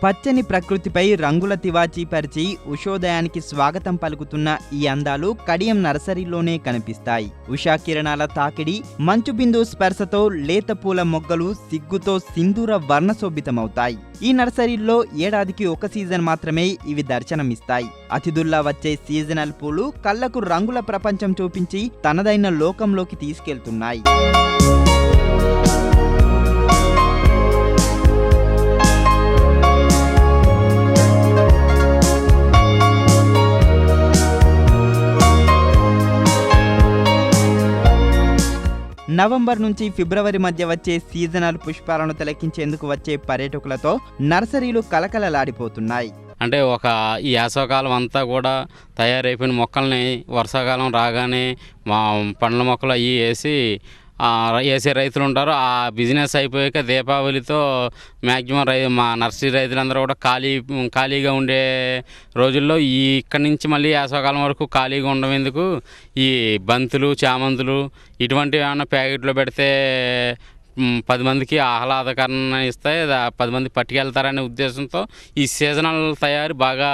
పచ్చని ప్రకృతిపై రంగుల తివాచీ పరిచి ఉషోదయానికి స్వాగతం పలుకుతున్న ఈ అందాలు కడియం నర్సరీలోనే కనిపిస్తాయి. ఉషా కిరణాల తాకిడి, మంచు బిందు స్పర్శతో లేత పూల మొగ్గలు సిగ్గుతో సింధూర వర్ణశోభితమవుతాయి. ఈ నర్సరీల్లో ఏడాదికి ఒక సీజన్ మాత్రమే ఇవి దర్శనమిస్తాయి. అతిథుల్లా వచ్చే సీజనల్ పూలు కళ్లకు రంగుల ప్రపంచం చూపించి తనదైన లోకంలోకి తీసుకెళ్తున్నాయి. నవంబర్ నుంచి ఫిబ్రవరి మధ్య వచ్చే సీజనల్ పుష్పాలను తిలకించేందుకు వచ్చే పర్యాటకులతో నర్సరీలు కలకలలాడిపోతున్నాయి. అంటే ఈ వేసవకాలం అంతా కూడా తయారైపోయిన మొక్కల్ని వర్షాకాలం రాగానే మా పండ్ల మొక్కలు అవి వేసే రైతులు ఉంటారు. ఆ బిజినెస్ అయిపోయాక దీపావళితో మ్యాక్సిమం మా నర్సరీ రైతులందరూ కూడా ఖాళీగా ఉండే రోజుల్లో ఇక్కడి నుంచి మళ్ళీ వేసవకాలం వరకు ఖాళీగా ఉండడం ఎందుకు ఈ బంతులు, చామంతులు ఇటువంటివి ఏమైనా ప్యాకెట్లో పెడితే 10 మందికి ఆహ్లాదకరణ ఇస్తాయి, 10 మంది పట్టుకెళ్తారనే ఉద్దేశంతో ఈ సీజనల్ తయారీ బాగా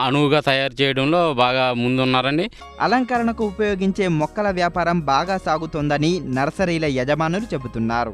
అనువుగా తయారు చేయడంలో బాగా ముందున్నారండి. అలంకరణకు ఉపయోగించే మొక్కల వ్యాపారం బాగా సాగుతోందని నర్సరీల యజమానులు చెబుతున్నారు.